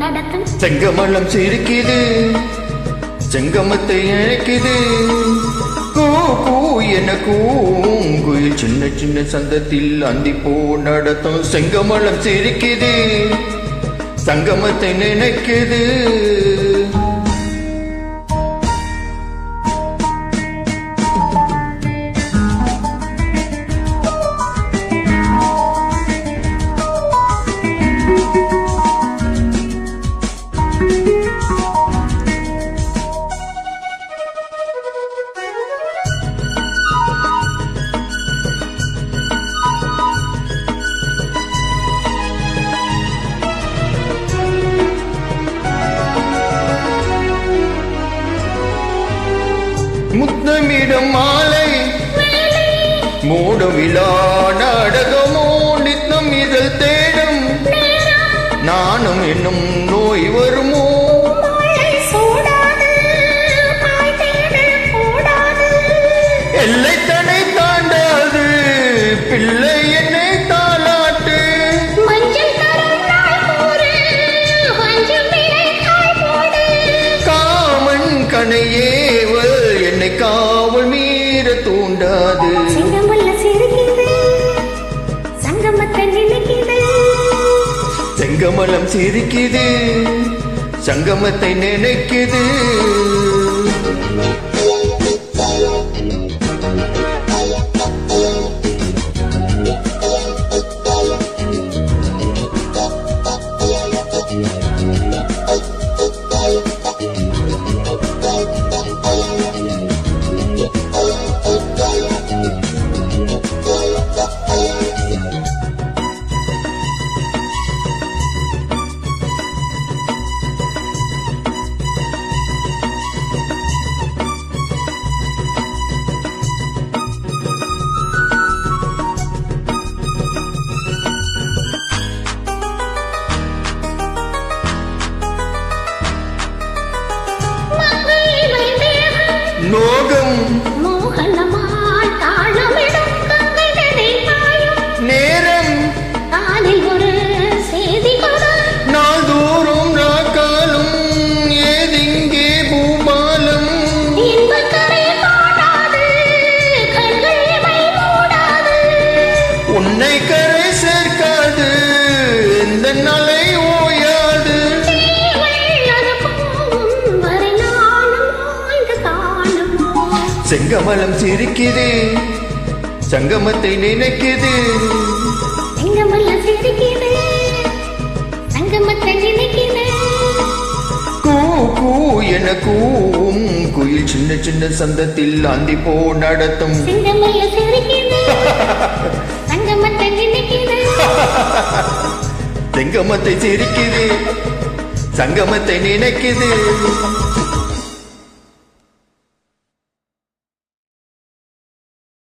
நடத்தும் செங்கமலம் சிரிக்குது செங்கமத்தை இழைக்குது கூ கூ என கூங்குயில் சின்ன சின்ன சந்தத்தில் அந்திப்போ நடத்தும் செங்கமலம் சிரிக்குது சங்கமத்தை நினைக்குது முத்தமிடும் மாலை மூடும் விழா நாடகமோ நித்தம் இதழ் தேடும் நானும் என்னும் நோய் வருமோ எல்லை தடை தாண்டாது பிள்ளை என்னை தாளாட்டு காமன் கனையேவல் என்னை காவல் மீற தூண்டாது செங்கமலம் சிரிக்குது சங்கமத்தை நினைக்குது நோகம் மோகனமாய் தாளமிடும் கங்கைதனை பாயும் நேரம் காலில் ஒரு செய்தி கொடு நாள்தோறும் நாக்காலும் ஏதிங்கே பூபாலம் இன்பக்கரை காணாது கண்கள் மை மூடாது உன்னை கரை சேர்க்காது எந்த நாளை ஓயாது செங்கமலம் சிரிக்குது சங்கமத்தை நினைக்குது கூ கூ என கூவும் குயில் சின்ன சின்ன சந்தத்தில் அந்தி போ நடத்தும் செங்கமத்தை சிரிக்குது சங்கமத்தை நினைக்குது